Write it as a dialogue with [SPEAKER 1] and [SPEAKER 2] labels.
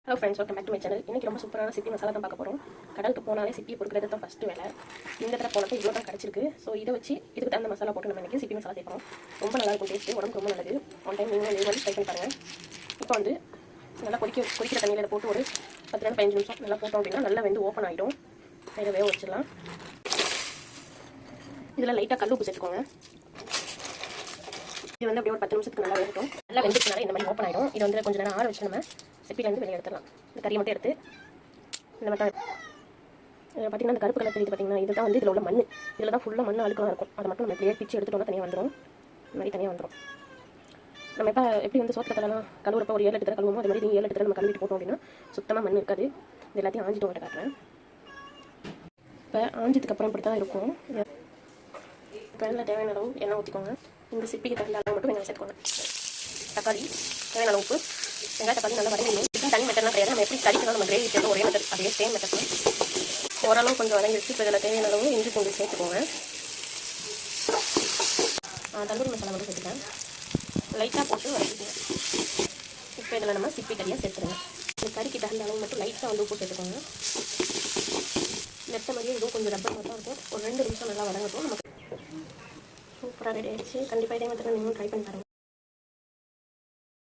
[SPEAKER 1] Hello friends, welcome back to my channel. இன்றைக்கி ரொம்ப சூப்பரான சிப்பி மசாலா தான் பார்க்க போகிறோம். கடலுக்கு போனாலே சிப்பியை பொறுக்கிறது தான் ஃபஸ்ட்டு வேலை. இந்த இடத்துல போனப்போ இவ்வளோ தான் கிடச்சிருக்கு. ஸோ இதை வச்சு இதுக்கு தகுந்த மசாலா போட்டு நம்ம இன்றைக்கி சிப்பி மசாலா சேர்ப்போம். ரொம்ப நல்லாயிருக்கும் டேஸ்ட்டு, உடம்புக்கு ரொம்ப நல்லது. ஒன் டைம் நீங்கள் வந்து ட்ரை பண்ணி பாருங்கள். இப்போ வந்து நல்லா கொதிக்கிற தண்ணியில் இதை போட்டு ஒரு 10-15 நிமிஷம் நல்லா போட்டோம் அப்படின்னா நல்லா வந்து ஓப்பன் ஆகிடும். இதை வேக வச்சிடலாம். இதில் லைட்டாக கல் உப்பு சேர்த்துக்கோங்க. இது வந்து அப்படியே ஒரு 10 நிமிஷத்துக்கு நல்லா வேகட்டும். நல்லா வெந்துச்சுனாலே இந்த மாதிரி ஓப்பன் ஆகிடும். இது வந்து கொஞ்சம் நேரம் ஆற வச்சு நம்ம சிப்பிலேருந்து வெளியே எடுத்துடலாம். இந்த கறியை மட்டும் எடுத்து இந்த மாதிரி பார்த்திங்கன்னா அந்த கருப்பு கலர் தெரியுது பார்த்திங்கன்னா, இதுதான் வந்து இதில் உள்ள மண். இதில் தான் ஃபுல்லாக மண் அழுக்கலாம் இருக்கும். அதை மட்டும் நம்ம இப்படியே பிச்சு எடுத்துட்டோம்னா தனியாக வந்துடும். இந்த மாதிரி தனியாக வந்துடும். நம்ம இப்போ எப்படி வந்து சோத்திரத்தெல்லாம் கழுவுறப்ப ஒரு 7-8 தடவை கழுவுமோ, அது மாதிரி 7-8 தடவை நம்ம கழுவிட்டு போட்டோம் அப்படின்னா சுத்தமாக மண் இருக்காது. இது எல்லாத்தையும் ஆஞ்சிட்டு வந்துட்டு காட்டுறேன். இப்போ ஆஞ்சதுக்கப்புறம் இப்படி தான் இருக்கும். இப்போ எல்லாம் தேவையான அளவு எண்ணெய் ஊற்றிக்கோங்க. இந்த சிப்பிக்கு தகுந்த அளவு மட்டும் வெங்காயம் சேர்த்துக்கோங்க. தக்காளி தேவையான அளவு உப்பு. வெங்காயம் தக்காளி நல்லா வதங்கணும். இதுதான் தனி மெத்தட்லாம் கிடையாது. நம்ம எப்படி கறிக்கணும் நம்ம கிரேவி சேர்த்து ஒரே மெத்தட், அதே சேம் மெத்தட் தான். ஓரளவு கொஞ்சம் வதங்கிடுச்சு. இப்போ இதில் தேவையான அளவு இஞ்சி பூண்டு சேர்த்துக்கோங்க. தந்தூரி மசாலா மட்டும் சேர்த்துக்கேன். லைட்டாக போட்டு வதக்கிக்கோங்க. இப்போ இதில் நம்ம சிப்பி கறியாக சேர்த்துருங்க. இந்த கறிக்கு தகுந்த அளவு மட்டும் லைட்டாக வந்து உப்பு சேர்த்துக்கோங்க. நெட்ட மாதிரியே இதுவும் கொஞ்சம் ரப்பர் மட்டும் இருக்கும். ஒரு 2 நிமிஷம் நல்லா வதங்கட்டும். நமக்கு சூப்பராக ரெடி ஆகிடுச்சு. கண்டிப்பாக இதே மாதிரி நீங்களும் ட்ரை பண்ணி பாருங்கள்.